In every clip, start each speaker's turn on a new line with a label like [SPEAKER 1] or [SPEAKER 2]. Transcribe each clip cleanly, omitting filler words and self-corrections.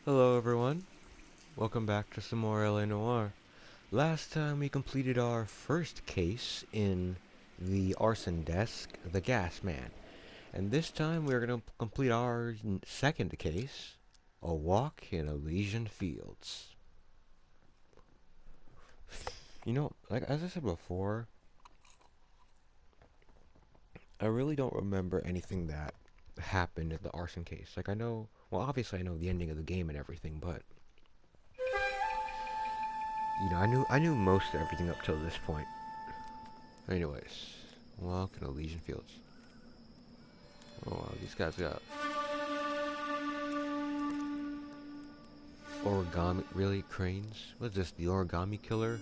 [SPEAKER 1] Hello everyone, welcome back to some more LA Noire. Last time we completed our first case in the arson desk, the gas man. And this time we're going to complete our second case, a walk in Elysian Fields. You know, like as I said before, I really don't remember anything that happened in the arson case. Like I know, well obviously I know the ending of the game and everything, but you know, I knew most of everything up till this point. Anyways, walk in Elysian Fields. Oh wow, these guys got origami, really? Cranes? What's this, the origami killer?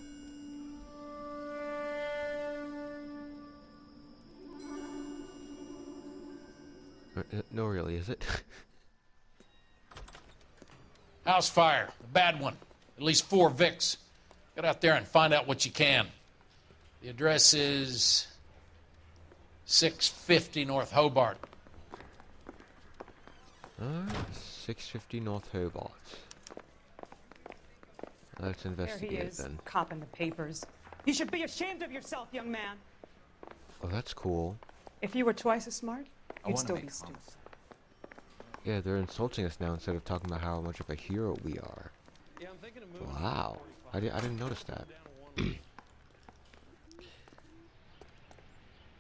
[SPEAKER 1] No, really, is it?
[SPEAKER 2] House fire, a bad one. At least 4 Vicks. Get out there and find out what you can. The address is 650 North Hobart.
[SPEAKER 1] Alright, 650 North Hobart. Let's investigate
[SPEAKER 3] There he is,
[SPEAKER 1] then.
[SPEAKER 3] copping the papers. You should be ashamed of yourself, young man.
[SPEAKER 1] Oh, that's cool.
[SPEAKER 3] If you were twice as smart, you'd still be stupid.
[SPEAKER 1] Yeah, they're insulting us now instead of talking about how much of a hero we are.
[SPEAKER 4] Yeah, I'm thinking of moving.
[SPEAKER 1] Wow, I didn't notice that.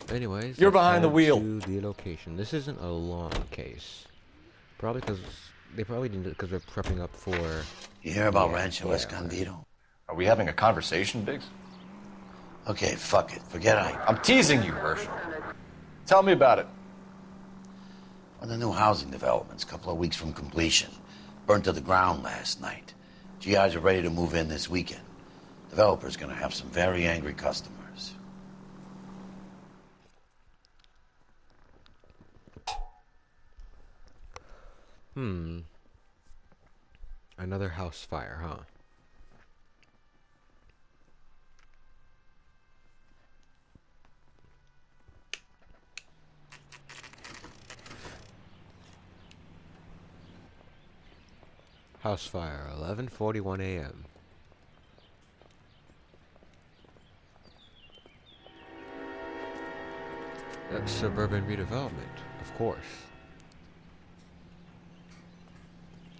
[SPEAKER 1] Anyways,
[SPEAKER 4] You're
[SPEAKER 1] let's
[SPEAKER 4] behind the
[SPEAKER 1] head
[SPEAKER 4] wheel.
[SPEAKER 1] to the location. This isn't a long case. Probably because they probably didn't, because they're prepping up for.
[SPEAKER 5] You hear about
[SPEAKER 1] Yeah,
[SPEAKER 5] Rancho
[SPEAKER 1] yeah.
[SPEAKER 5] Escondido?
[SPEAKER 6] Are we having a conversation, Biggs?
[SPEAKER 5] Okay, fuck it. Forget
[SPEAKER 6] I'm teasing you, Herschel. Tell me about it.
[SPEAKER 5] One of the new housing developments, a couple of weeks from completion. Burnt to the ground last night. GIs are ready to move in this weekend. Developer's gonna have some very angry customers.
[SPEAKER 1] Another house fire, huh? House fire, 11:41 a.m. That's suburban redevelopment, of course.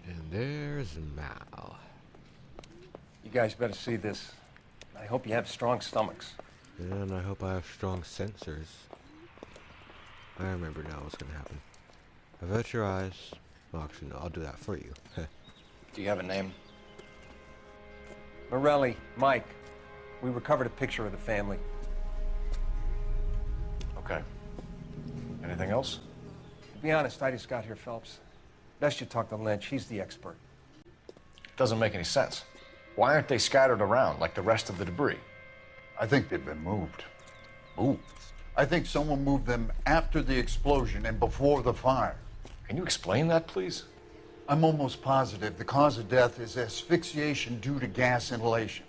[SPEAKER 1] And there's Mal.
[SPEAKER 4] You guys better see this. I hope you have strong stomachs.
[SPEAKER 1] And I hope I have strong sensors. I remember now what's gonna happen. Avert your eyes. Well, actually, no, I'll do that for you.
[SPEAKER 6] Do you have a name?
[SPEAKER 4] Morelli, Mike, we recovered a picture of the family.
[SPEAKER 6] Okay. Anything else?
[SPEAKER 4] To be honest, I just got here, Phelps. Best you talk to Lynch. He's the expert.
[SPEAKER 6] Doesn't make any sense. Why aren't they scattered around like the rest of the debris?
[SPEAKER 7] I think they've been moved.
[SPEAKER 6] Moved.
[SPEAKER 7] I think someone moved them after the explosion and before the fire.
[SPEAKER 6] Can you explain that, please?
[SPEAKER 7] I'm almost positive the cause of death is asphyxiation due to gas inhalation.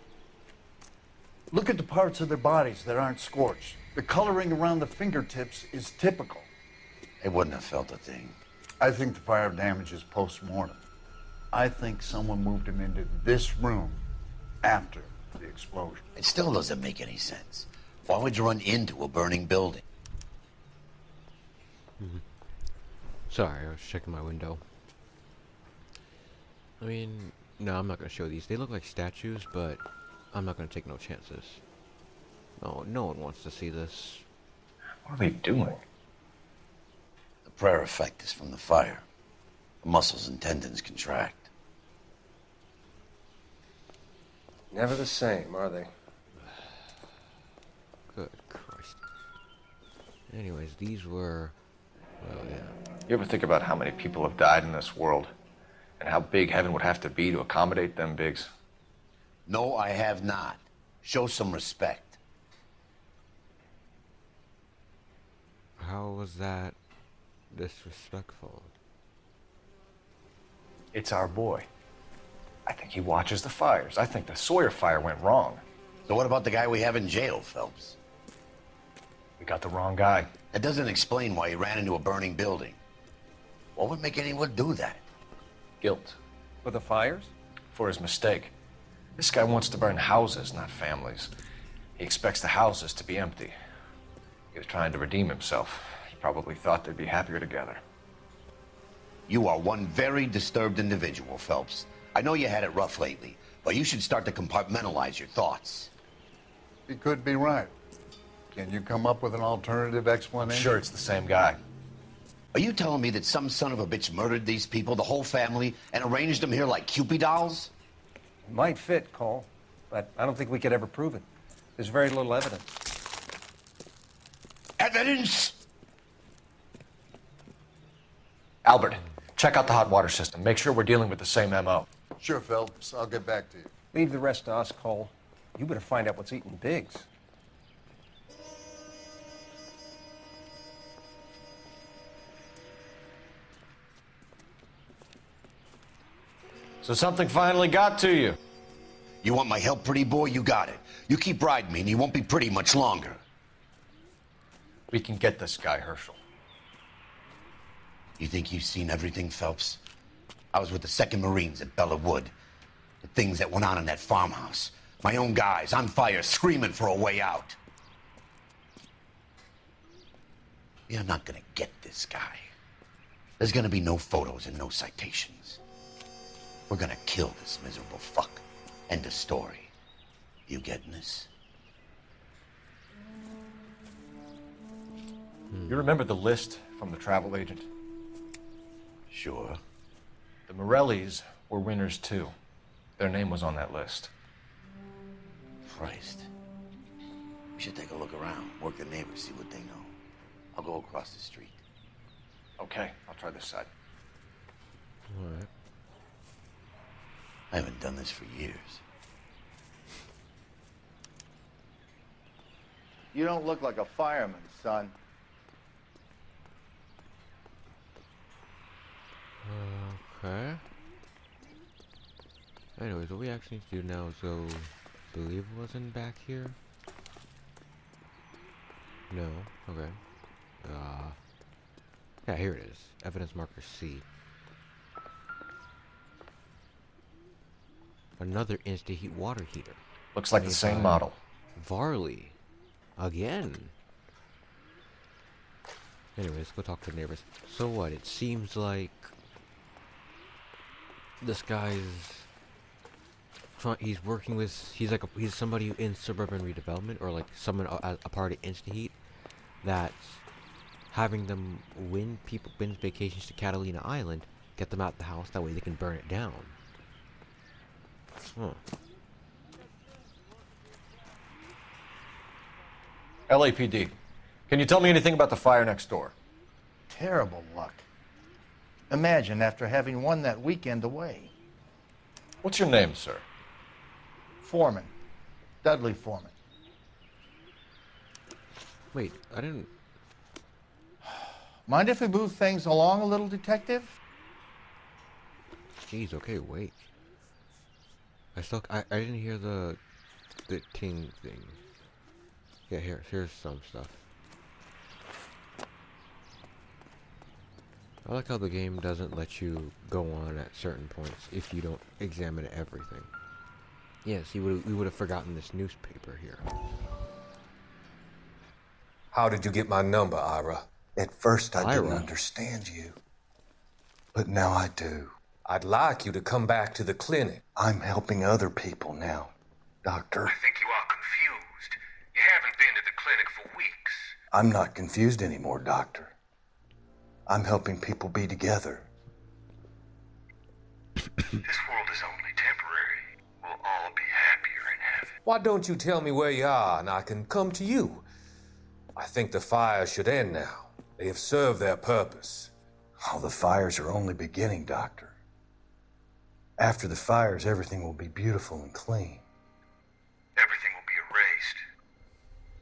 [SPEAKER 7] Look at the parts of their bodies that aren't scorched. The coloring around the fingertips is typical.
[SPEAKER 5] They wouldn't have felt a thing.
[SPEAKER 7] I think the fire damage is post-mortem. I think someone moved them into this room after the explosion.
[SPEAKER 5] It still doesn't make any sense. Why would you run into a burning building?
[SPEAKER 1] Sorry, I was checking my window. I mean, no, I'm not gonna show these. They look like statues, but I'm not gonna take no chances. No one wants to see this.
[SPEAKER 6] What are they doing?
[SPEAKER 5] The prayer effect is from the fire. The muscles and tendons contract.
[SPEAKER 4] Never the same, are they?
[SPEAKER 1] Good Christ. Anyways, these were, well, yeah.
[SPEAKER 6] You ever think about how many people have died in this world? And how big heaven would have to be to accommodate them, Biggs?
[SPEAKER 5] No, I have not. Show some respect.
[SPEAKER 1] How was that disrespectful?
[SPEAKER 6] It's our boy. I think he watches the fires. I think the Sawyer fire went wrong.
[SPEAKER 5] So what about the guy we have in jail, Phelps?
[SPEAKER 6] We got the wrong guy.
[SPEAKER 5] That doesn't explain why he ran into a burning building. What would make anyone do that?
[SPEAKER 6] Guilt.
[SPEAKER 4] For the fires?
[SPEAKER 6] For his mistake. This guy wants to burn houses, not families. He expects the houses to be empty. He was trying to redeem himself. He probably thought they'd be happier together.
[SPEAKER 5] You are one very disturbed individual, Phelps. I know you had it rough lately, but you should start to compartmentalize your thoughts.
[SPEAKER 7] He could be right. Can you come up with an alternative explanation?
[SPEAKER 6] I'm sure it's the same guy.
[SPEAKER 5] Are you telling me that some son of a bitch murdered these people, the whole family, and arranged them here like Cupid dolls?
[SPEAKER 4] It might fit, Cole, but I don't think we could ever prove it. There's very little evidence.
[SPEAKER 5] Evidence?
[SPEAKER 6] Albert, check out the hot water system. Make sure we're dealing with the same MO.
[SPEAKER 7] Sure, Phelps. I'll get back to you.
[SPEAKER 4] Leave the rest to us, Cole. You better find out what's eating Biggs.
[SPEAKER 6] So something finally got to you.
[SPEAKER 5] You want my help, pretty boy? You got it. You keep riding me and you won't be pretty much longer.
[SPEAKER 6] We can get this guy, Herschel.
[SPEAKER 5] You think you've seen everything, Phelps? I was with the 2nd Marines at Bella Wood. The things that went on in that farmhouse. My own guys on fire, screaming for a way out. You're not gonna get this guy. There's gonna be no photos and no citations. We're gonna kill this miserable fuck. End of story. You getting this?
[SPEAKER 6] You remember the list from the travel agent?
[SPEAKER 5] Sure.
[SPEAKER 6] The Morellis were winners too. Their name was on that list.
[SPEAKER 5] Christ. We should take a look around, work the neighbors, see what they know. I'll go across the street.
[SPEAKER 6] Okay, I'll try this side.
[SPEAKER 1] Alright.
[SPEAKER 5] I haven't done this for years.
[SPEAKER 8] You don't look like a fireman, son.
[SPEAKER 1] Okay. Anyways, what we actually need to do now is go... believe it wasn't back here? No. Okay. Yeah, here it is. Evidence marker C. Another instant heat water heater.
[SPEAKER 6] Looks like the same model.
[SPEAKER 1] Varley. Again. Anyways, go talk to the neighbors. So what? It seems like this guy's he's working with he's somebody in suburban redevelopment, or like someone a part of Instant Heat that's having them win vacations to Catalina Island, get them out the house, that way they can burn it down. Huh.
[SPEAKER 6] LAPD, can you tell me anything about the fire next door?
[SPEAKER 8] Terrible luck. Imagine after having won that weekend away.
[SPEAKER 6] What's your name, sir?
[SPEAKER 8] Foreman. Dudley Foreman.
[SPEAKER 1] Wait, I didn't...
[SPEAKER 8] Mind if we move things along a little, Detective?
[SPEAKER 1] Jeez, okay, wait. I didn't hear the ting thing. Yeah, here's some stuff. I like how the game doesn't let you go on at certain points if you don't examine everything. Yes, we would have forgotten this newspaper here.
[SPEAKER 9] How did you get my number, Ira?
[SPEAKER 10] At first I didn't
[SPEAKER 1] Ira.
[SPEAKER 10] understand you, but now I do.
[SPEAKER 9] I'd like you to come back to the clinic.
[SPEAKER 10] I'm helping other people now, Doctor.
[SPEAKER 9] I think you are confused. You haven't been to the clinic for weeks.
[SPEAKER 10] I'm not confused anymore, Doctor. I'm helping people be together.
[SPEAKER 9] This world is only temporary. We'll all be happier in heaven. Why don't you tell me where you are and I can come to you? I think the fire should end now. They have served their purpose.
[SPEAKER 10] Oh, the fires are only beginning, Doctor. After the fires, everything will be beautiful and clean.
[SPEAKER 9] Everything will be erased.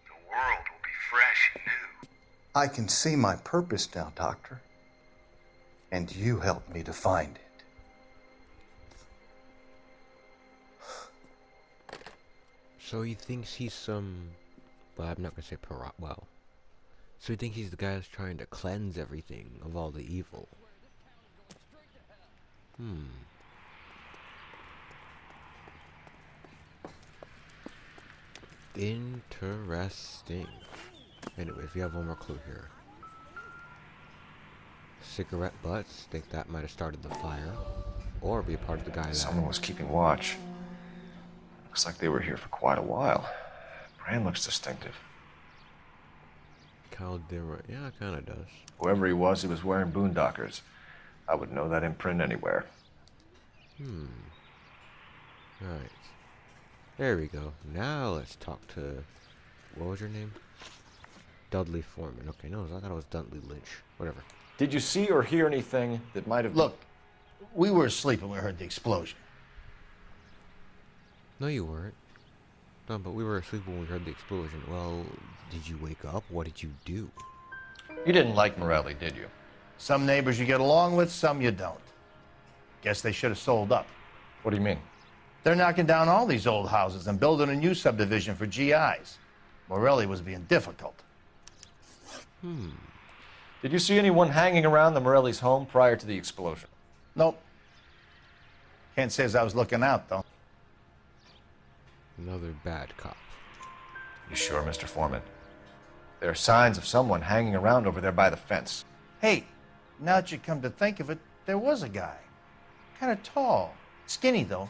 [SPEAKER 9] The world will be fresh and new.
[SPEAKER 10] I can see my purpose now, Doctor. And you helped me to find it.
[SPEAKER 1] So he thinks he's some... Well, I'm not gonna say well. So he thinks he's the guy that's trying to cleanse everything of all the evil. Interesting. Anyways, we have one more clue here. Cigarette butts. Think that might have started the fire. Or be a part of the guy that...
[SPEAKER 6] Someone was keeping watch. Looks like they were here for quite a while. Brand looks distinctive.
[SPEAKER 1] Caldera. Yeah, it kind of does.
[SPEAKER 6] Whoever he was wearing boondockers. I would know that imprint anywhere.
[SPEAKER 1] Alright. There we go. Now let's talk to... What was your name? Dudley Foreman. Okay, no, I thought it was Dudley Lynch. Whatever.
[SPEAKER 6] Did you see or hear anything that might have...
[SPEAKER 8] Look, we were asleep when we heard the explosion.
[SPEAKER 1] No, you weren't. No, but we were asleep when we heard the explosion. Well, did you wake up? What did you do?
[SPEAKER 6] You didn't like Morelli, did you?
[SPEAKER 8] Some neighbors you get along with, some you don't. Guess they should have sold up.
[SPEAKER 6] What do you mean?
[SPEAKER 8] They're knocking down all these old houses and building a new subdivision for GIs. Morelli was being difficult.
[SPEAKER 6] Did you see anyone hanging around the Morelli's home prior to the explosion?
[SPEAKER 8] Nope. Can't say as I was looking out, though.
[SPEAKER 1] Another bad cop.
[SPEAKER 6] You sure, Mr. Foreman? There are signs of someone hanging around over there by the fence.
[SPEAKER 8] Hey, now that you come to think of it, there was a guy. Kind of tall. Skinny, though.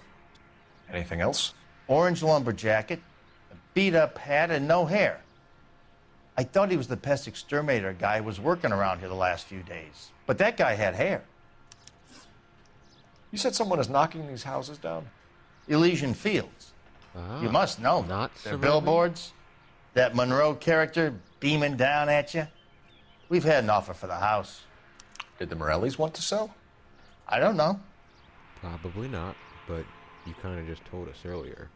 [SPEAKER 6] Anything else?
[SPEAKER 8] Orange lumber jacket, a beat-up hat, and no hair. I thought he was the pest exterminator guy who was working around here the last few days. But that guy had hair.
[SPEAKER 6] You said someone is knocking these houses down?
[SPEAKER 8] Elysian Fields. You must know.
[SPEAKER 1] Not
[SPEAKER 8] Their
[SPEAKER 1] suburban?
[SPEAKER 8] billboards. That Monroe character beaming down at you. We've had an offer for the house.
[SPEAKER 6] Did the Morellis want to sell?
[SPEAKER 8] I don't know.
[SPEAKER 1] Probably not, but you kind of just told us earlier.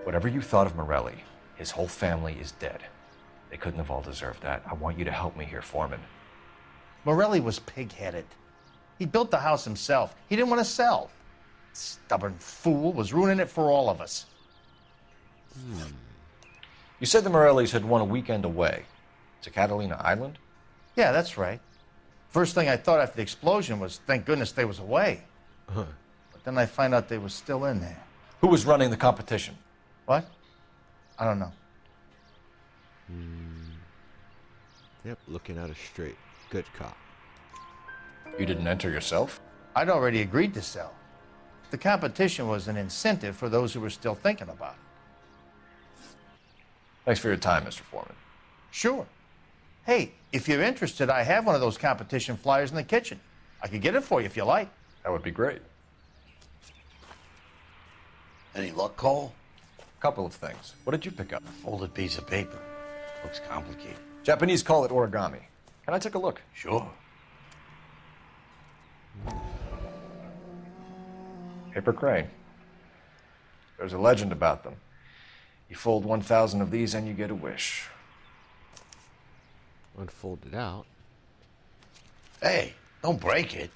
[SPEAKER 6] Whatever you thought of Morelli, his whole family is dead. They couldn't have all deserved that. I want you to help me here, Foreman.
[SPEAKER 8] Morelli was pig-headed. He built the house himself. He didn't want to sell. Stubborn fool was ruining it for all of us.
[SPEAKER 6] You said the Morellis had won a weekend away to Catalina Island?
[SPEAKER 8] Yeah, that's right. First thing I thought after the explosion was, thank goodness they was away.
[SPEAKER 1] Huh.
[SPEAKER 8] But then I find out they was still in there.
[SPEAKER 6] Who was running the competition?
[SPEAKER 8] What? I don't know.
[SPEAKER 1] Yep, looking at us straight. Good cop.
[SPEAKER 6] You didn't enter yourself?
[SPEAKER 8] I'd already agreed to sell. The competition was an incentive for those who were still thinking about it.
[SPEAKER 6] Thanks for your time, Mr. Foreman.
[SPEAKER 8] Sure. Hey, if you're interested, I have one of those competition flyers in the kitchen. I could get it for you if you like.
[SPEAKER 6] That would be great.
[SPEAKER 5] Any luck, Cole?
[SPEAKER 6] A couple of things. What did you pick up?
[SPEAKER 5] A folded piece of paper. Looks complicated.
[SPEAKER 6] Japanese call it origami. Can I take a look?
[SPEAKER 5] Sure.
[SPEAKER 6] Paper crane. There's a legend about them. You fold 1,000 of these and you get a wish.
[SPEAKER 1] Unfold it out.
[SPEAKER 5] Hey, don't break it.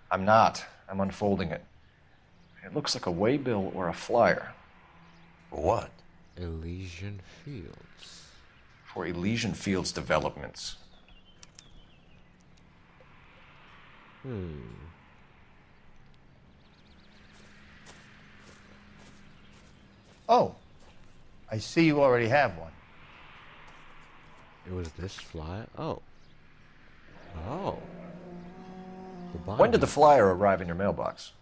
[SPEAKER 6] I'm not. I'm unfolding it. It looks like a waybill or a flyer.
[SPEAKER 5] For what?
[SPEAKER 1] Elysian Fields.
[SPEAKER 6] For Elysian Fields developments.
[SPEAKER 8] Oh, I see you already have one.
[SPEAKER 1] It was this flyer? Oh. Oh.
[SPEAKER 6] When did the flyer arrive in your mailbox?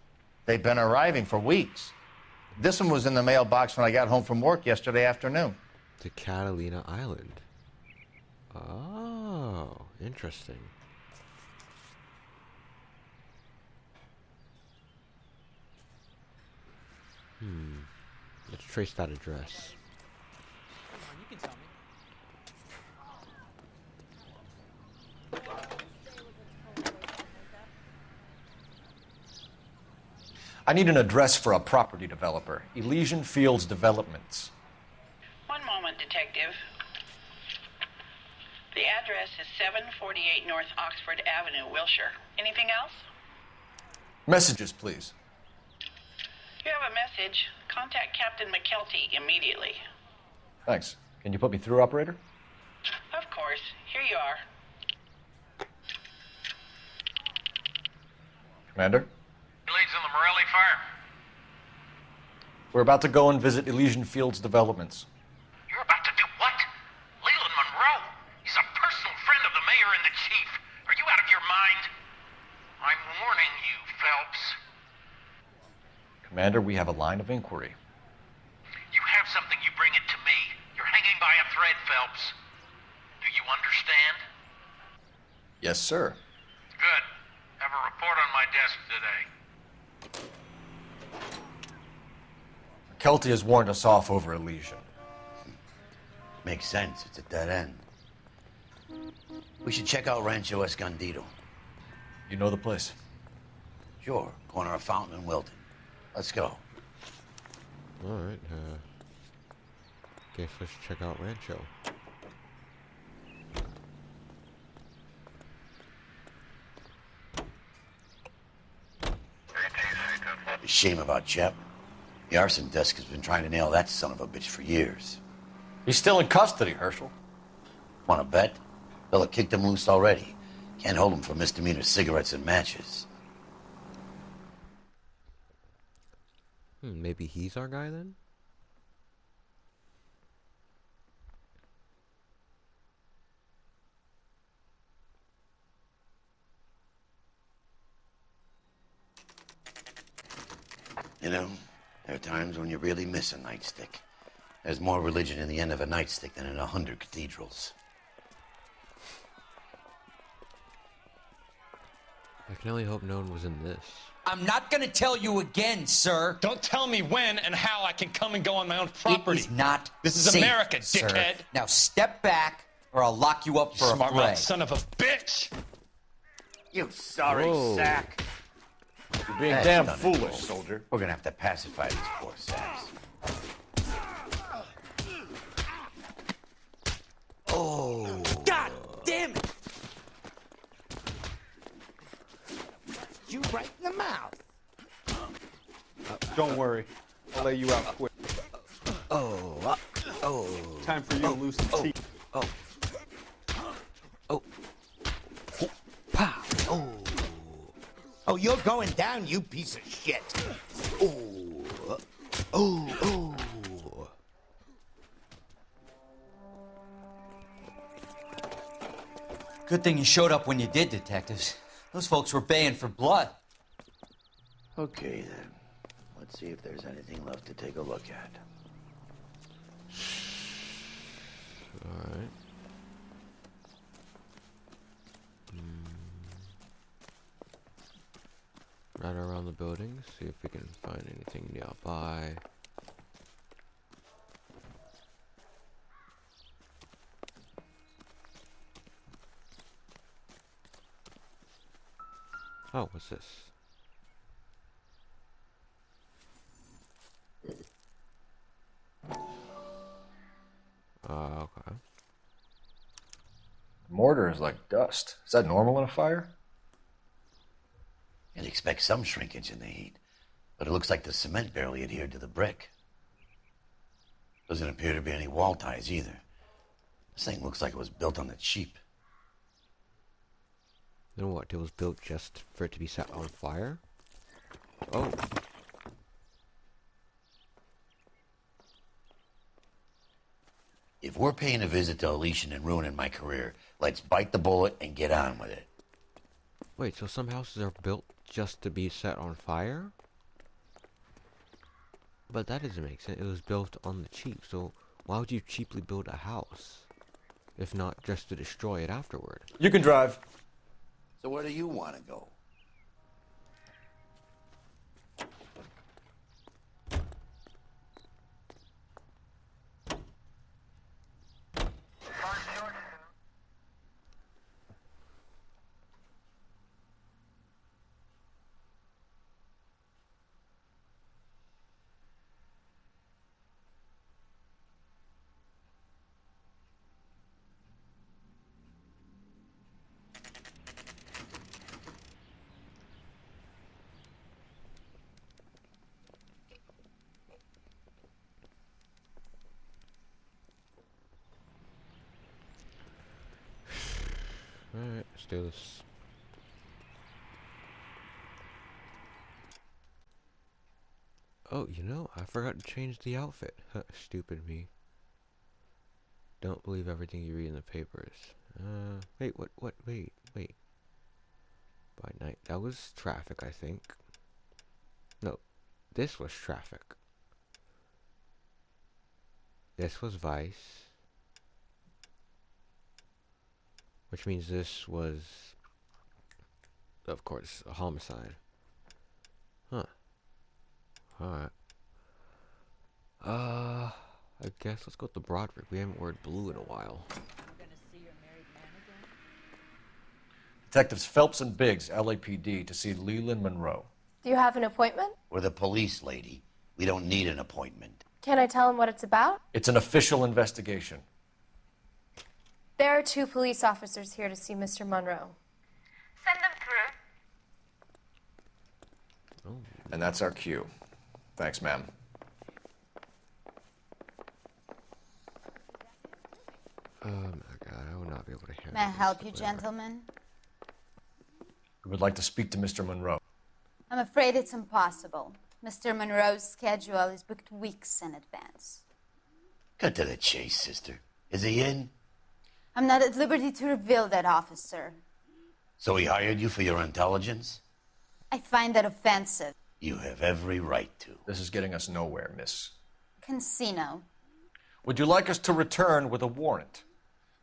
[SPEAKER 8] They've been arriving for weeks. This one was in the mailbox when I got home from work yesterday afternoon.
[SPEAKER 1] To Catalina Island. Oh, interesting. Let's trace that address.
[SPEAKER 3] You can tell me.
[SPEAKER 6] I need an address for a property developer. Elysian Fields Developments.
[SPEAKER 11] One moment, Detective. The address is 748 North Oxford Avenue, Wilshire. Anything else?
[SPEAKER 6] Messages, please.
[SPEAKER 11] You have a message. Contact Captain McKelty immediately.
[SPEAKER 6] Thanks. Can you put me through, operator?
[SPEAKER 11] Of course. Here you are.
[SPEAKER 6] Commander?
[SPEAKER 2] Leads on the Morelli fire.
[SPEAKER 6] We're about to go and visit Elysian Fields Developments.
[SPEAKER 12] You're about to do what? Leland Monroe? He's a personal friend of the mayor and the chief. Are you out of your mind? I'm warning you, Phelps.
[SPEAKER 6] Commander, we have a line of inquiry.
[SPEAKER 12] You have something, you bring it to me. You're hanging by a thread, Phelps. Do you understand?
[SPEAKER 6] Yes, sir.
[SPEAKER 12] Good. Have a report on my desk today.
[SPEAKER 6] Kelty has warned us off over Elysian.
[SPEAKER 5] Makes sense. It's a dead end. We should check out Rancho Escondido.
[SPEAKER 6] You know the place?
[SPEAKER 5] Sure. Corner of Fountain and Wilton. Let's go.
[SPEAKER 1] Alright, guess let's check out Rancho.
[SPEAKER 5] Shame about Jep. The arson desk has been trying to nail that son of a bitch for years.
[SPEAKER 6] He's still in custody, Herschel.
[SPEAKER 5] Want to bet? Fella kicked him loose already. Can't hold him for misdemeanor cigarettes and matches.
[SPEAKER 1] Maybe he's our guy then?
[SPEAKER 5] You know, there are times when you really miss a nightstick. There's more religion in the end of a nightstick than in 100 cathedrals.
[SPEAKER 1] I can only hope no one was in this.
[SPEAKER 13] I'm not gonna tell you again, sir.
[SPEAKER 14] Don't tell me when and how I can come and go on my own property.
[SPEAKER 13] It is not
[SPEAKER 14] This is
[SPEAKER 13] safe,
[SPEAKER 14] America,
[SPEAKER 13] sir.
[SPEAKER 14] dickhead.
[SPEAKER 13] Now step back, or I'll lock you up for a
[SPEAKER 14] Smart
[SPEAKER 13] fray.
[SPEAKER 14] mouth son of a bitch.
[SPEAKER 4] You sorry
[SPEAKER 5] Whoa.
[SPEAKER 4] sack.
[SPEAKER 6] You're being
[SPEAKER 5] That's
[SPEAKER 6] damn
[SPEAKER 5] done it,
[SPEAKER 6] foolish,
[SPEAKER 5] folks.
[SPEAKER 6] soldier.
[SPEAKER 5] We're gonna have to pacify these poor saps.
[SPEAKER 13] Oh. God damn it!
[SPEAKER 15] You right in the mouth.
[SPEAKER 16] Don't worry. I'll lay you out quick.
[SPEAKER 1] Oh.
[SPEAKER 16] Time for you to lose the teeth.
[SPEAKER 1] Pow.
[SPEAKER 15] Oh, you're going down, you piece of shit.
[SPEAKER 1] Oh.
[SPEAKER 13] Good thing you showed up when you did, detectives. Those folks were baying for blood.
[SPEAKER 5] Okay, then. Let's see if there's anything left to take a look at.
[SPEAKER 1] Alright. Right around the building, see if we can find anything nearby. Oh, what's this? Okay.
[SPEAKER 6] Mortar is like dust. Is that normal in a fire?
[SPEAKER 5] You'd expect some shrinkage in the heat, but it looks like the cement barely adhered to the brick. Doesn't appear to be any wall ties either. This thing looks like it was built on the cheap.
[SPEAKER 1] Then what? It was built just for it to be set on fire? Oh.
[SPEAKER 5] If we're paying a visit to Elysian and ruining my career, let's bite the bullet and get on with it.
[SPEAKER 1] Wait, so some houses are built just to be set on fire? But that doesn't make sense. It was built on the cheap, so why would you cheaply build a house? If not just to destroy it afterward?
[SPEAKER 6] You can drive.
[SPEAKER 5] So where do you want to go?
[SPEAKER 1] Alright, let's do this. Oh, you know, I forgot to change the outfit. Stupid me. Don't believe everything you read in the papers. Wait, wait. By night. That was traffic, I think. No, this was traffic. This was vice. Which means this was, of course, a homicide. Huh. Alright. I guess let's go with the Broderick. We haven't worn blue in a while.
[SPEAKER 6] Detectives Phelps and Biggs, LAPD, to see Leland Monroe.
[SPEAKER 17] Do you have an appointment?
[SPEAKER 5] We're the police, lady. We don't need an appointment.
[SPEAKER 17] Can I tell him what it's about?
[SPEAKER 6] It's an official investigation.
[SPEAKER 17] There are 2 police officers here to see Mr. Monroe.
[SPEAKER 11] Send them through.
[SPEAKER 6] And that's our cue. Thanks, ma'am.
[SPEAKER 1] Oh my god, I will not be able to handle
[SPEAKER 18] May I
[SPEAKER 1] this.
[SPEAKER 18] help you, gentlemen?
[SPEAKER 6] We would like to speak to Mr. Monroe.
[SPEAKER 18] I'm afraid it's impossible. Mr. Monroe's schedule is booked weeks in advance.
[SPEAKER 5] Cut to the chase, sister. Is he in?
[SPEAKER 18] I'm not at liberty to reveal that, officer.
[SPEAKER 5] So he hired you for your intelligence?
[SPEAKER 18] I find that offensive.
[SPEAKER 5] You have every right to.
[SPEAKER 6] This is getting us nowhere, miss.
[SPEAKER 18] Casino.
[SPEAKER 6] Would you like us to return with a warrant?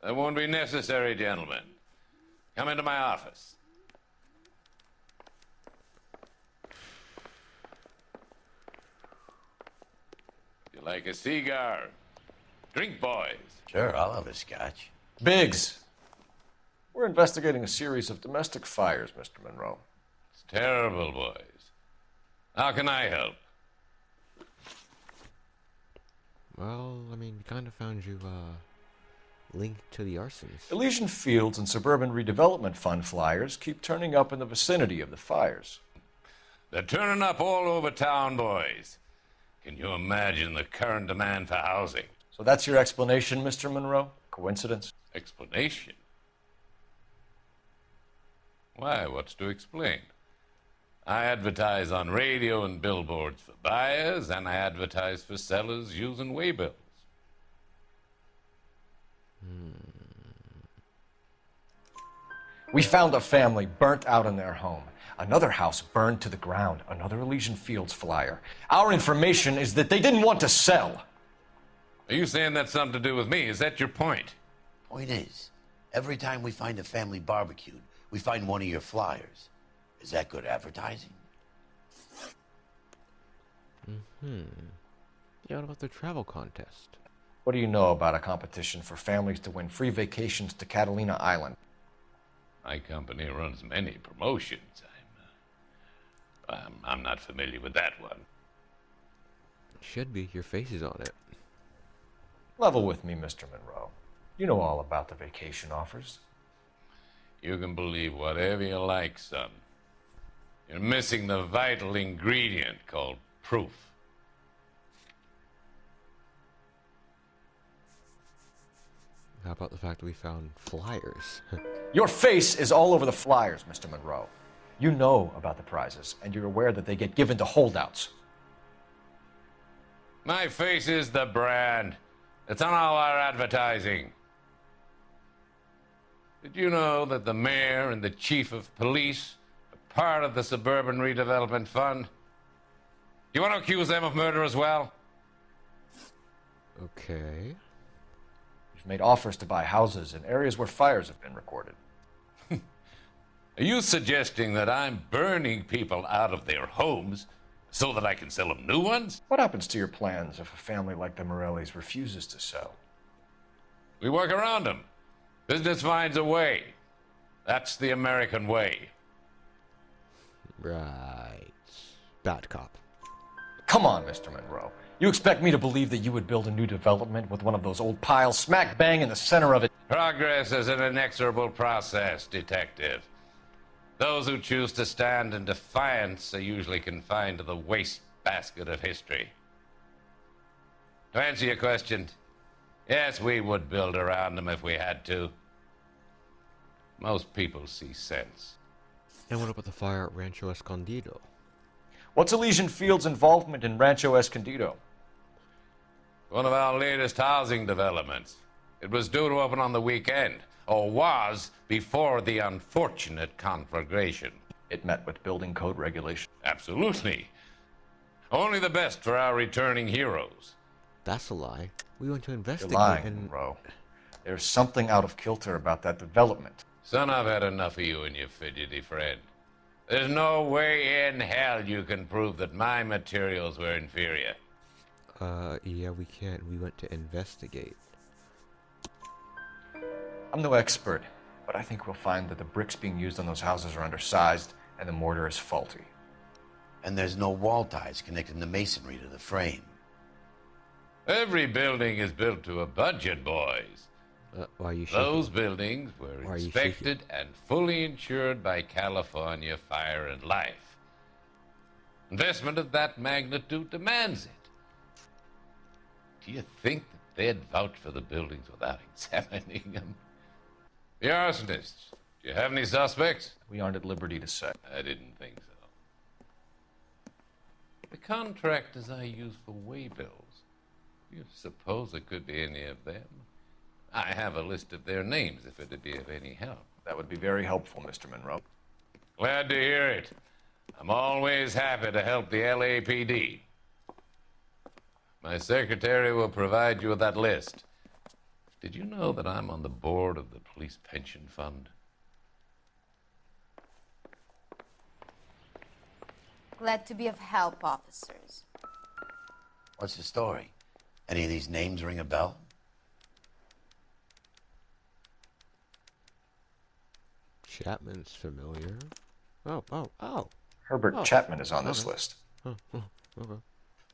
[SPEAKER 19] That won't be necessary, gentlemen. Come into my office. You like a cigar? Drink, boys.
[SPEAKER 5] Sure, I'll have a scotch.
[SPEAKER 6] Biggs, we're investigating a series of domestic fires, Mr. Monroe.
[SPEAKER 19] It's terrible, boys. How can I help?
[SPEAKER 1] Well, I mean, we kind of found you, linked to the arsons.
[SPEAKER 6] Elysian Fields and Suburban Redevelopment Fund flyers keep turning up in the vicinity of the fires.
[SPEAKER 19] They're turning up all over town, boys. Can you imagine the current demand for housing?
[SPEAKER 6] So that's your explanation, Mr. Monroe? Coincidence?
[SPEAKER 19] Explanation? Why, what's to explain? I advertise on radio and billboards for buyers, and I advertise for sellers using waybills.
[SPEAKER 6] We found a family burnt out in their home. Another house burned to the ground. Another Elysian Fields flyer. Our information is that they didn't want to sell.
[SPEAKER 19] Are you saying that's something to do with me? Is that your point?
[SPEAKER 5] Point is, every time we find a family barbecued, we find one of your flyers. Is that good advertising?
[SPEAKER 1] Yeah, what about the travel contest?
[SPEAKER 6] What do you know about a competition for families to win free vacations to Catalina Island?
[SPEAKER 19] My company runs many promotions. I'm not familiar with that one.
[SPEAKER 1] Should be. Your face is on it.
[SPEAKER 6] Level with me, Mr. Monroe. You know all about the vacation offers.
[SPEAKER 19] You can believe whatever you like, son. You're missing the vital ingredient called proof.
[SPEAKER 1] How about the fact that we found flyers?
[SPEAKER 6] Your face is all over the flyers, Mr. Monroe. You know about the prizes, and you're aware that they get given to holdouts.
[SPEAKER 19] My face is the brand. It's on all our advertising. Did you know that the mayor and the chief of police are part of the Suburban Redevelopment Fund? Do you want to accuse them of murder as well?
[SPEAKER 1] Okay.
[SPEAKER 6] You've made offers to buy houses in areas where fires have been recorded.
[SPEAKER 19] Are you suggesting that I'm burning people out of their homes so that I can sell them new ones?
[SPEAKER 6] What happens to your plans if a family like the Morellis refuses to sell?
[SPEAKER 19] We work around them. Business finds a way. That's the American way.
[SPEAKER 1] Right. Bad cop.
[SPEAKER 6] Come on, Mr. Monroe. You expect me to believe that you would build a new development with one of those old piles smack bang in the center of it?
[SPEAKER 19] Progress is an inexorable process, detective. Those who choose to stand in defiance are usually confined to the wastebasket of history. To answer your question, yes, we would build around them if we had to. Most people see sense.
[SPEAKER 1] And what about the fire at Rancho Escondido?
[SPEAKER 6] What's Elysian Field's involvement in Rancho Escondido?
[SPEAKER 19] One of our latest housing developments. It was due to open on the weekend, or was before the unfortunate conflagration.
[SPEAKER 6] It met with building code regulations.
[SPEAKER 19] Absolutely. Only the best for our returning heroes.
[SPEAKER 1] That's a lie. We went to investigate
[SPEAKER 6] You're lying,
[SPEAKER 1] and...
[SPEAKER 6] Monroe. There's something out of kilter about that development.
[SPEAKER 19] Son, I've had enough of you and your fidgety friend. There's no way in hell you can prove that my materials were inferior.
[SPEAKER 1] Yeah, we can't. We went to investigate.
[SPEAKER 6] I'm no expert, but I think we'll find that the bricks being used on those houses are undersized and the mortar is faulty.
[SPEAKER 5] And there's no wall ties connecting the masonry to the frame.
[SPEAKER 19] Every building is built to a budget, boys.
[SPEAKER 1] Why are you shaking?
[SPEAKER 19] Those buildings were inspected and fully insured by California Fire and Life. Investment of that magnitude demands it. Do you think that they'd vouch for the buildings without examining them? The arsonists, do you have any suspects?
[SPEAKER 6] We aren't at liberty to say.
[SPEAKER 19] I didn't think so. The contractors I use for way bills, do you suppose it could be any of them? I have a list of their names if it'd be of any help.
[SPEAKER 6] That would be very helpful, Mr. Monroe.
[SPEAKER 19] Glad to hear it. I'm always happy to help the LAPD. My secretary will provide you with that list. Did you know that I'm on the board of the Police Pension Fund?
[SPEAKER 18] Glad to be of help, officers.
[SPEAKER 5] What's the story? Any of these names ring a bell?
[SPEAKER 1] Chapman's familiar. Oh.
[SPEAKER 6] Herbert Chapman is on this list.
[SPEAKER 1] Okay.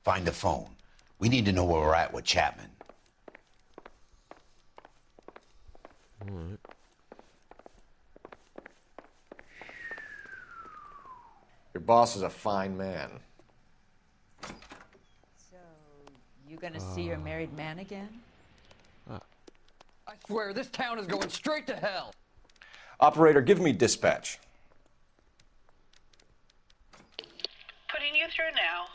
[SPEAKER 5] Find the phone. We need to know where we're at with Chapman.
[SPEAKER 1] All right.
[SPEAKER 6] Your boss is a fine man.
[SPEAKER 20] So, you gonna see your married man again?
[SPEAKER 16] I swear, this town is going straight to hell.
[SPEAKER 6] Operator, give me dispatch.
[SPEAKER 11] Putting you through now.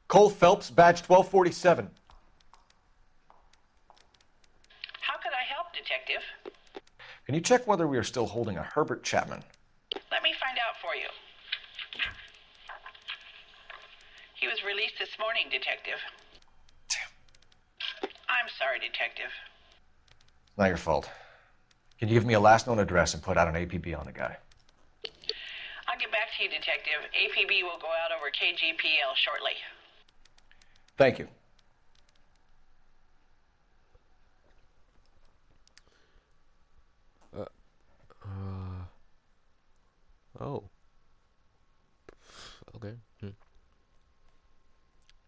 [SPEAKER 6] Cole Phelps, badge 1247.
[SPEAKER 11] How could I help, Detective?
[SPEAKER 6] Can you check whether we are still holding a Herbert Chapman?
[SPEAKER 11] Let me find out for you. He was released this morning, Detective. Damn. I'm sorry, Detective.
[SPEAKER 6] Not your fault. Can you give me a last known address and put out an APB on the guy?
[SPEAKER 11] I'll get back to you, Detective. APB will go out over KGPL shortly.
[SPEAKER 6] Thank you.
[SPEAKER 1] Oh. Okay.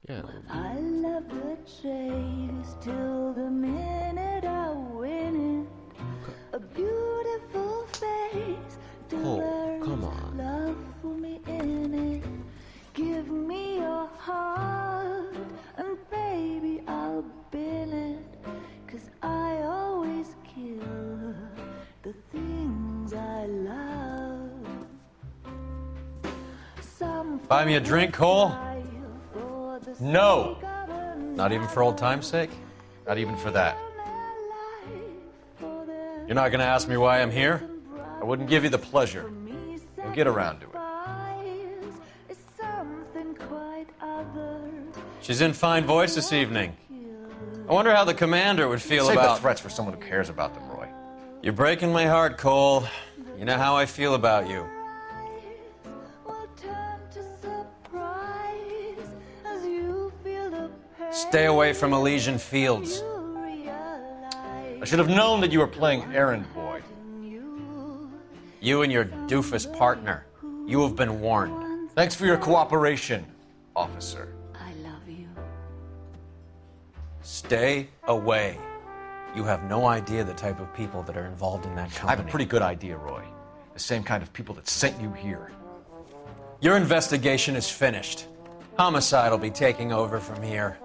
[SPEAKER 1] Yeah.
[SPEAKER 21] I love the chase till the minute I win it. A beautiful face.
[SPEAKER 1] Oh, come on.
[SPEAKER 21] Love for me in it. Give me your heart, and baby, I'll bill it. 'Cause I always kill the things I love.
[SPEAKER 22] Buy me a drink, Cole?
[SPEAKER 6] No.
[SPEAKER 22] Not even for old time's sake?
[SPEAKER 6] Not even for that.
[SPEAKER 22] You're not going to ask me why I'm here?
[SPEAKER 6] I wouldn't give you the pleasure. You'll get around to it.
[SPEAKER 22] She's in fine voice this evening. I wonder how the commander would feel
[SPEAKER 6] Save
[SPEAKER 22] about...
[SPEAKER 6] the threats for someone who cares about them, Roy.
[SPEAKER 22] You're breaking my heart, Cole. You know how I feel about you. Stay away from Elysian Fields.
[SPEAKER 6] I should have known that you were playing errand boy.
[SPEAKER 22] You and your doofus partner. You have been warned.
[SPEAKER 6] Thanks for your cooperation, officer.
[SPEAKER 21] I love you.
[SPEAKER 22] Stay away. You have no idea the type of people that are involved in that
[SPEAKER 6] I
[SPEAKER 22] company.
[SPEAKER 6] have a pretty good idea, Roy. The same kind of people that sent you here.
[SPEAKER 22] Your investigation is finished. Homicide will be taking over from here.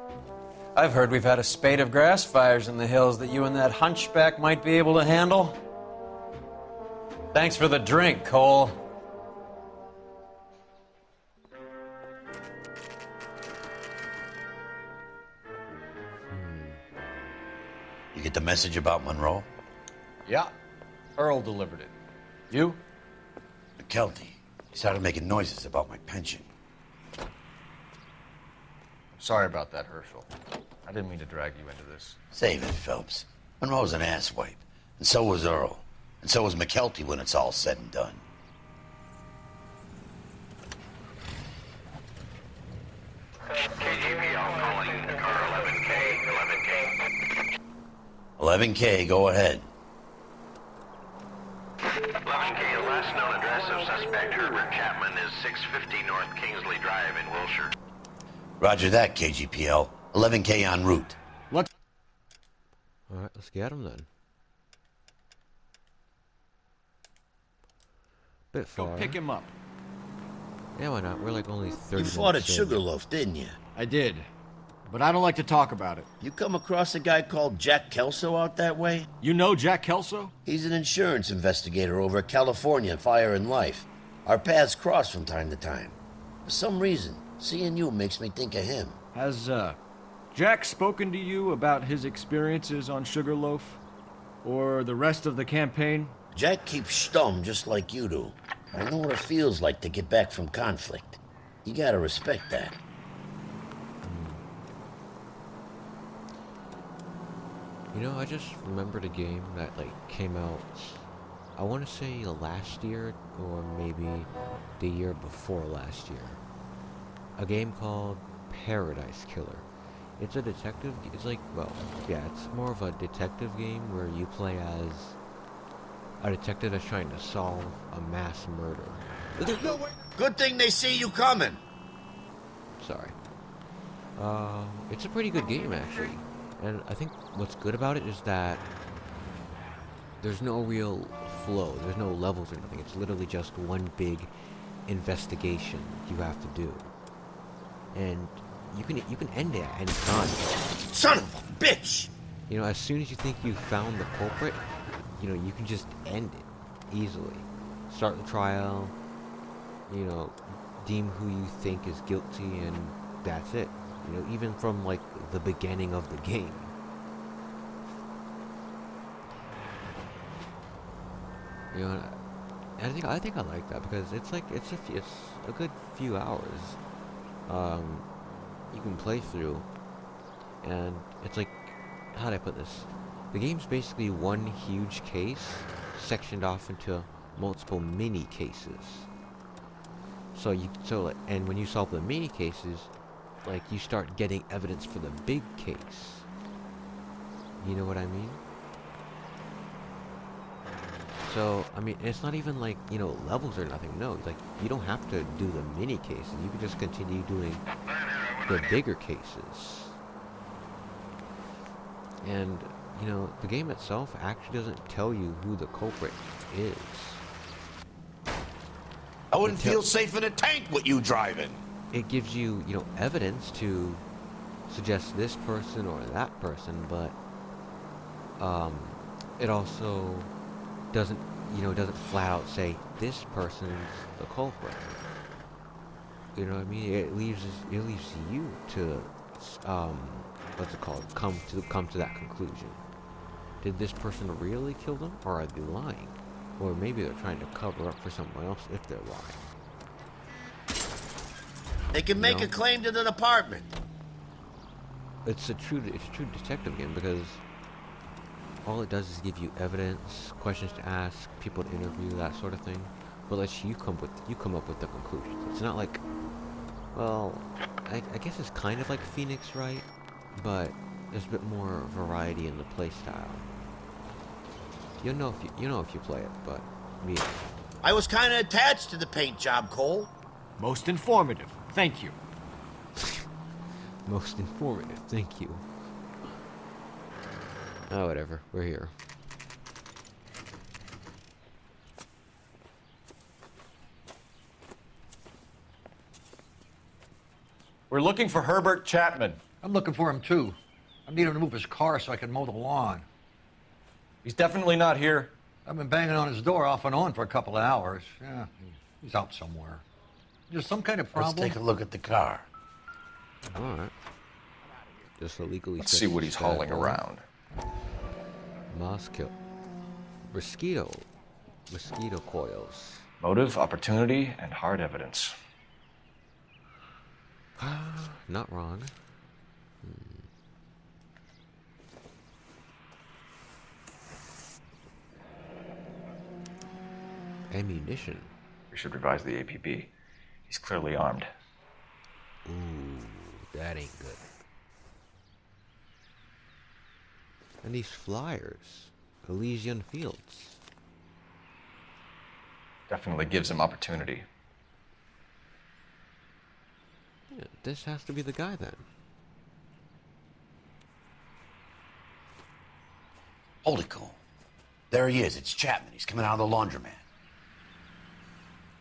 [SPEAKER 22] I've heard we've had a spate of grass fires in the hills that you and that hunchback might be able to handle. Thanks for the drink, Cole.
[SPEAKER 5] You get the message about Monroe?
[SPEAKER 6] Yeah. Earl delivered it. You?
[SPEAKER 5] McKelty. He started making noises about my pension.
[SPEAKER 6] Sorry about that, Herschel. I didn't mean to drag you into this.
[SPEAKER 5] Save it, Phelps. Monroe's an asswipe. And so was Earl. And so was McKelty when it's all said and done.
[SPEAKER 12] KGPL calling car 11K.
[SPEAKER 5] 11K, go ahead.
[SPEAKER 12] 11K, the last known address of suspect Herbert Chapman is 650 North Kingsley Drive in Wilshire.
[SPEAKER 5] Roger that, KGPL. 11K en route.
[SPEAKER 1] Alright, let's get him then. Bit far.
[SPEAKER 6] Go pick him up.
[SPEAKER 1] Yeah, why not? We're like only 30
[SPEAKER 7] You fought at
[SPEAKER 1] minutes in.
[SPEAKER 7] Sugarloaf, didn't you?
[SPEAKER 6] I did. But I don't like to talk about it.
[SPEAKER 7] You come across a guy called Jack Kelso out that way?
[SPEAKER 6] You know Jack Kelso?
[SPEAKER 7] He's an insurance investigator over at California Fire and Life. Our paths cross from time to time. For some reason, seeing you makes me think of him.
[SPEAKER 6] Has, Jack spoken to you about his experiences on Sugarloaf? Or the rest of the campaign?
[SPEAKER 7] Jack keeps stum just like you do. I know what it feels like to get back from conflict. You gotta respect that.
[SPEAKER 1] You know, I just remembered a game that like came out, I want to say last year or maybe the year before last year. A game called Paradise Killer. It's a detective, it's like, well, yeah, it's more of a detective game where you play as a detective that's trying to solve a mass murder.
[SPEAKER 7] There's no way. Good thing they see you coming.
[SPEAKER 1] Sorry. It's a pretty good game actually. And I think what's good about it is that there's no real flow, there's no levels or nothing. It's literally just one big investigation you have to do. And you can end it at any time.
[SPEAKER 7] Son of a bitch!
[SPEAKER 1] You know, as soon as you think you've found the culprit, you know, you can just end it easily. Start the trial, you know, deem who you think is guilty, and that's it. You know, even from like the beginning of the game. You know, I think I like that because it's like it's a good few hours. You can play through, and it's like, how do I put this? The game's basically one huge case sectioned off into multiple mini cases. And when you solve the mini cases, like, you start getting evidence for the big case. You know what I mean? So, I mean, it's not even like, you know, levels or nothing. No, like, you don't have to do the mini cases. You can just continue doing the bigger cases. And, you know, the game itself actually doesn't tell you who the culprit is.
[SPEAKER 7] I wouldn't feel safe in a tank with you driving.
[SPEAKER 1] It gives you, you know, evidence to suggest this person or that person, but it also doesn't flat out say this person's the culprit. You know what I mean? It leaves you to what's it called? Come to that conclusion. Did this person really kill them, or are they lying? Or maybe they're trying to cover up for someone else if they're lying.
[SPEAKER 7] They can make a claim to the department.
[SPEAKER 1] It's a true detective game because all it does is give you evidence, questions to ask, people to interview, that sort of thing. But lets you come up with the conclusions. It's not like, well, I guess it's kind of like Phoenix, right? But there's a bit more variety in the play style. You know if you play it, but me.
[SPEAKER 7] I was kind of attached to the paint job, Cole.
[SPEAKER 6] Most informative. Thank you.
[SPEAKER 1] Most informative. Thank you. Oh, whatever. We're here.
[SPEAKER 6] We're looking for Herbert Chapman.
[SPEAKER 16] I'm looking for him, too. I need him to move his car so I can mow the lawn.
[SPEAKER 6] He's definitely not here.
[SPEAKER 16] I've been banging on his door off and on for a couple of hours. Yeah, he's out somewhere. There's some kind of problem.
[SPEAKER 5] Let's take a look at the car.
[SPEAKER 1] All right. Just illegally.
[SPEAKER 6] Let's see what he's hauling around.
[SPEAKER 1] Moscow. Mosquito coils.
[SPEAKER 6] Motive, opportunity, and hard evidence.
[SPEAKER 1] Not wrong. Ammunition.
[SPEAKER 6] We should revise the APB. He's clearly armed.
[SPEAKER 1] Ooh, that ain't good. And these flyers. Elysian Fields.
[SPEAKER 6] Definitely gives him opportunity.
[SPEAKER 1] Yeah, this has to be the guy then.
[SPEAKER 7] Hold it, Cole. There he is. It's Chapman. He's coming out of the laundromat.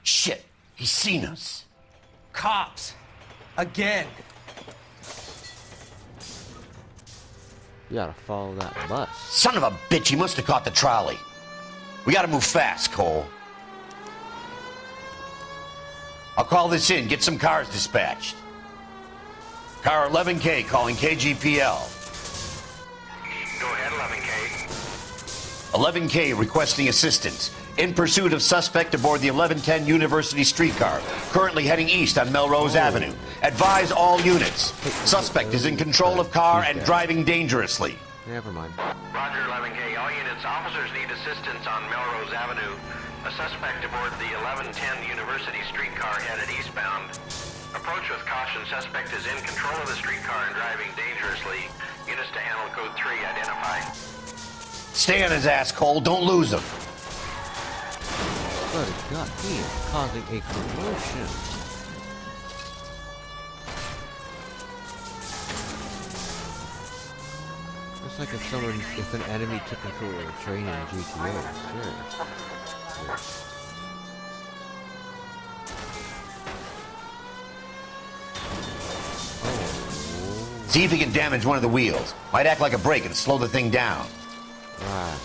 [SPEAKER 7] Shit. He's seen us.
[SPEAKER 15] Cops. Again.
[SPEAKER 1] You gotta follow that bus.
[SPEAKER 7] Son of a bitch. He must have caught the trolley. We gotta move fast, Cole. I'll call this in. Get some cars dispatched. Car 11K calling KGPL.
[SPEAKER 12] Go ahead, 11K.
[SPEAKER 7] 11K requesting assistance. In pursuit of suspect aboard the 1110 University streetcar, currently heading east on Melrose Avenue. Advise all units. Suspect is in control of car and driving dangerously.
[SPEAKER 1] Never mind.
[SPEAKER 12] Roger, 11K. All units, officers need assistance on Melrose Avenue. A suspect aboard the 1110 University streetcar headed eastbound. Approach with caution. Suspect is in control of the streetcar and driving dangerously. Units to handle code 3 identified.
[SPEAKER 7] Stay on his ass, Cole. Don't lose him.
[SPEAKER 1] But it got me causing a commotion. It's like if an enemy took control of a train in GTA. Sure.
[SPEAKER 7] See if he can damage one of the wheels. Might act like a brake and slow the thing down.
[SPEAKER 1] Right.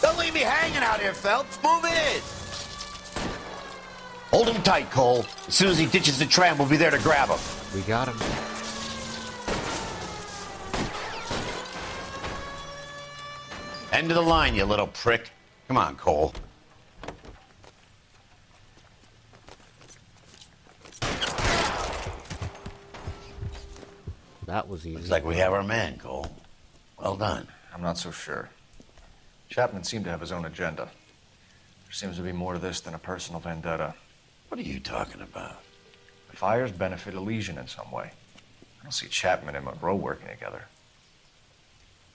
[SPEAKER 7] Don't leave me hanging out here, Phelps. Move in. Hold him tight, Cole. As soon as he ditches the tram, we'll be there to grab him.
[SPEAKER 1] We got him.
[SPEAKER 7] End of the line, you little prick. Come on, Cole.
[SPEAKER 1] That was easy.
[SPEAKER 7] Looks like we have our man, Cole. Well done.
[SPEAKER 6] I'm not so sure. Chapman seemed to have his own agenda. There seems to be more to this than a personal vendetta.
[SPEAKER 7] What are you talking about?
[SPEAKER 6] The fires benefit Elysian in some way. I don't see Chapman and Monroe working together.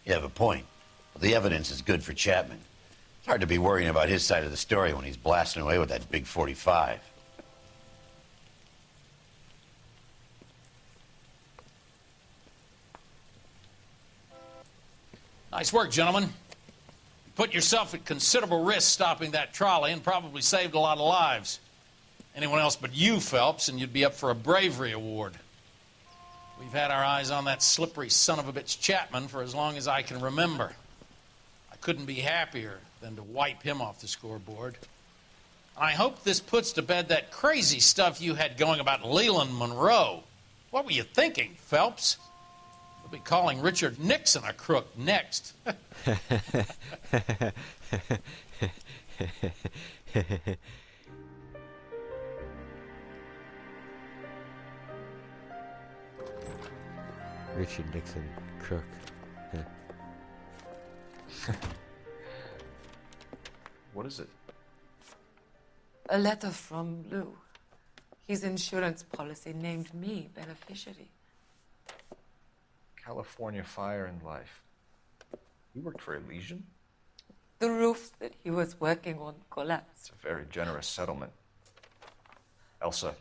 [SPEAKER 7] You have a point. Well, the evidence is good for Chapman. It's hard to be worrying about his side of the story when he's blasting away with that big 45.
[SPEAKER 2] Nice work, gentlemen. You put yourself at considerable risk stopping that trolley and probably saved a lot of lives. Anyone else but you, Phelps, and you'd be up for a bravery award. We've had our eyes on that slippery son of a bitch Chapman for as long as I can remember. I couldn't be happier than to wipe him off the scoreboard. And I hope this puts to bed that crazy stuff you had going about Leland Monroe. What were you thinking, Phelps? We'll be calling Richard Nixon a crook next.
[SPEAKER 1] Richard Nixon, crook.
[SPEAKER 6] What is it?
[SPEAKER 9] A letter from Lou. His insurance policy named me beneficiary.
[SPEAKER 6] California Fire and Life. You worked for Elysian?
[SPEAKER 9] The roof that he was working on collapsed.
[SPEAKER 6] It's a very generous settlement. Elsa,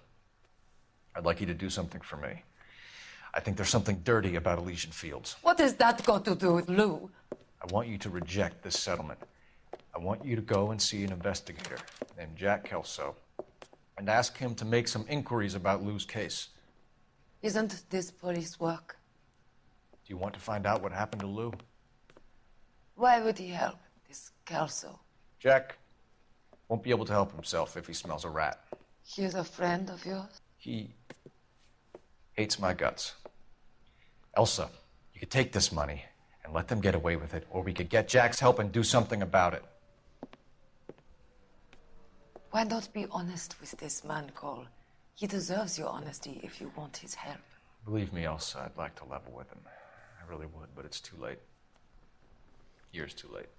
[SPEAKER 6] I'd like you to do something for me. I think there's something dirty about Elysian Fields.
[SPEAKER 9] What has that got to do with Lou?
[SPEAKER 6] I want you to reject this settlement. I want you to go and see an investigator named Jack Kelso and ask him to make some inquiries about Lou's case.
[SPEAKER 9] Isn't this police work?
[SPEAKER 6] Do you want to find out what happened to Lou?
[SPEAKER 9] Why would he help this Kelso?
[SPEAKER 6] Jack won't be able to help himself if he smells a rat.
[SPEAKER 9] He's a friend of yours?
[SPEAKER 6] He hates my guts. Elsa, you could take this money and let them get away with it, or we could get Jack's help and do something about it.
[SPEAKER 9] Why not be honest with this man, Cole? He deserves your honesty if you want his help.
[SPEAKER 6] Believe me, Elsa, I'd like to level with him. I really would, but it's too late. Years too late.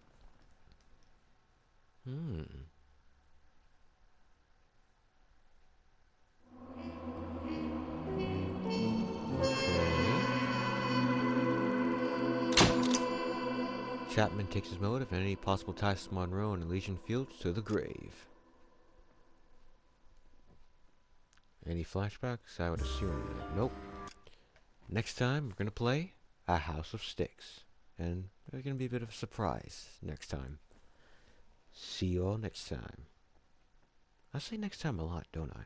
[SPEAKER 1] Chapman takes his motive and any possible ties to Monroe and Elysian Fields to the grave. Any flashbacks? I would assume that. Nope. Next time, we're going to play A House of Sticks. And there's going to be a bit of a surprise next time. See you all next time. I say next time a lot, don't I?